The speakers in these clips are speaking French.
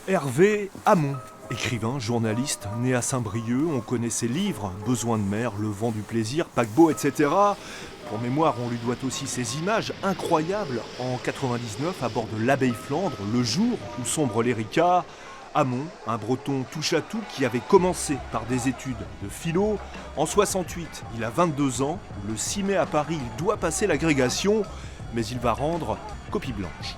Hervé Hamon, écrivain, journaliste, né à Saint-Brieuc, on connaît ses livres, Besoin de mer, Le vent du plaisir, Paquebot, etc. Pour mémoire, on lui doit aussi ces images incroyables en 99 à bord de l'Abeille Flandre, le jour où sombre l'Erika. Hamon, un breton touche-à-tout qui avait commencé par des études de philo. En 68, il a 22 ans. Le 6 mai à Paris, il doit passer l'agrégation, mais il va rendre copie blanche.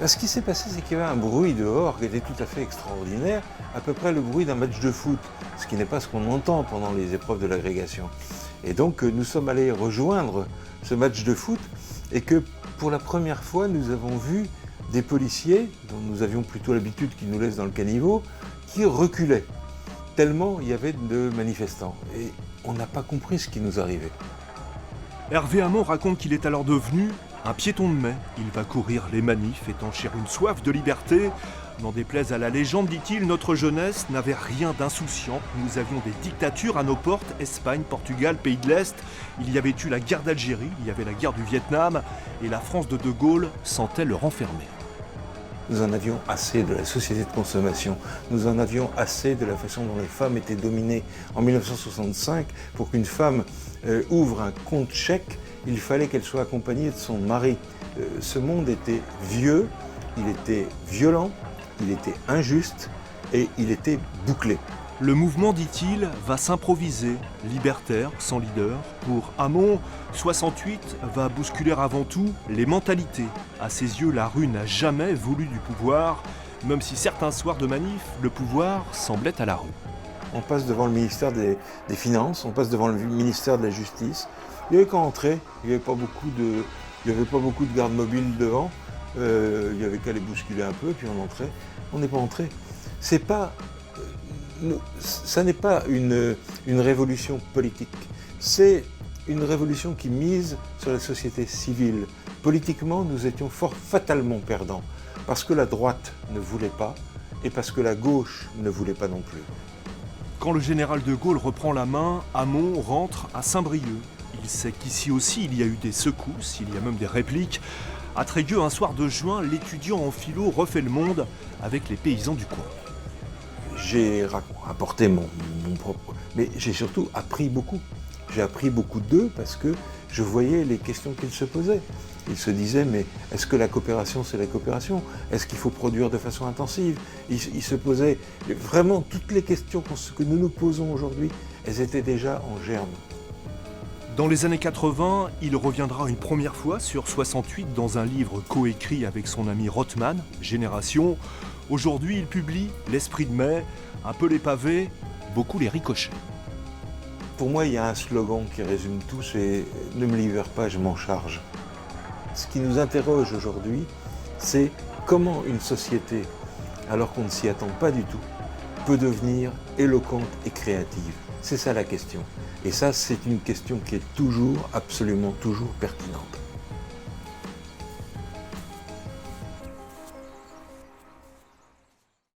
Ce qui s'est passé, c'est qu'il y avait un bruit dehors qui était tout à fait extraordinaire, à peu près le bruit d'un match de foot, ce qui n'est pas ce qu'on entend pendant les épreuves de l'agrégation. Et donc nous sommes allés rejoindre ce match de foot et que pour la première fois, nous avons vu des policiers, dont nous avions plutôt l'habitude qu'ils nous laissent dans le caniveau, qui reculaient, tellement il y avait de manifestants. Et on n'a pas compris ce qui nous arrivait. Hervé Hamon raconte qu'il est alors devenu un piéton de mai. Il va courir les manifs, étancher une soif de liberté. N'en déplaise à la légende, dit-il, notre jeunesse n'avait rien d'insouciant. Nous avions des dictatures à nos portes, Espagne, Portugal, Pays de l'Est. Il y avait eu la guerre d'Algérie, il y avait la guerre du Vietnam, et la France de De Gaulle sentait le renfermer. Nous en avions assez de la société de consommation, nous en avions assez de la façon dont les femmes étaient dominées. En 1965, pour qu'une femme ouvre un compte chèque, il fallait qu'elle soit accompagnée de son mari. Ce monde était vieux, il était violent, il était injuste et il était bouclé. Le mouvement, dit-il, va s'improviser, libertaire, sans leader. Pour Hamon, 68 va bousculer avant tout les mentalités. À ses yeux, la rue n'a jamais voulu du pouvoir, même si certains soirs de manif, le pouvoir semblait à la rue. On passe devant le ministère des Finances, on passe devant le ministère de la Justice. Il n'y avait qu'à entrer, il n'y avait pas beaucoup de gardes mobiles devant, il n'y avait qu'à les bousculer un peu, puis on entrait. On n'est pas entré. Ça n'est pas une révolution politique, c'est une révolution qui mise sur la société civile. Politiquement, nous étions fatalement perdants, parce que la droite ne voulait pas, et parce que la gauche ne voulait pas non plus. Quand le général de Gaulle reprend la main, Hamon rentre à Saint-Brieuc. Il sait qu'ici aussi il y a eu des secousses, il y a même des répliques. À Trégueux, un soir de juin, l'étudiant en philo refait le monde avec les paysans du coin. J'ai apporté mon propre... Mais j'ai surtout appris beaucoup. J'ai appris beaucoup d'eux parce que je voyais les questions qu'ils se posaient. Ils se disaient, mais est-ce que la coopération, c'est la coopération? Est-ce qu'il faut produire de façon intensive? Ils se posaient vraiment toutes les questions que nous nous posons aujourd'hui, elles étaient déjà en germe. Dans les années 80, il reviendra une première fois sur 68 dans un livre coécrit avec son ami Rothman, Génération. Aujourd'hui, il publie L'Esprit de mai, un peu les pavés, beaucoup les ricochets. Pour moi, il y a un slogan qui résume tout, c'est « Ne me libère pas, je m'en charge ». Ce qui nous interroge aujourd'hui, c'est comment une société, alors qu'on ne s'y attend pas du tout, peut devenir éloquente et créative. C'est ça la question. Et ça, c'est une question qui est toujours, absolument toujours pertinente.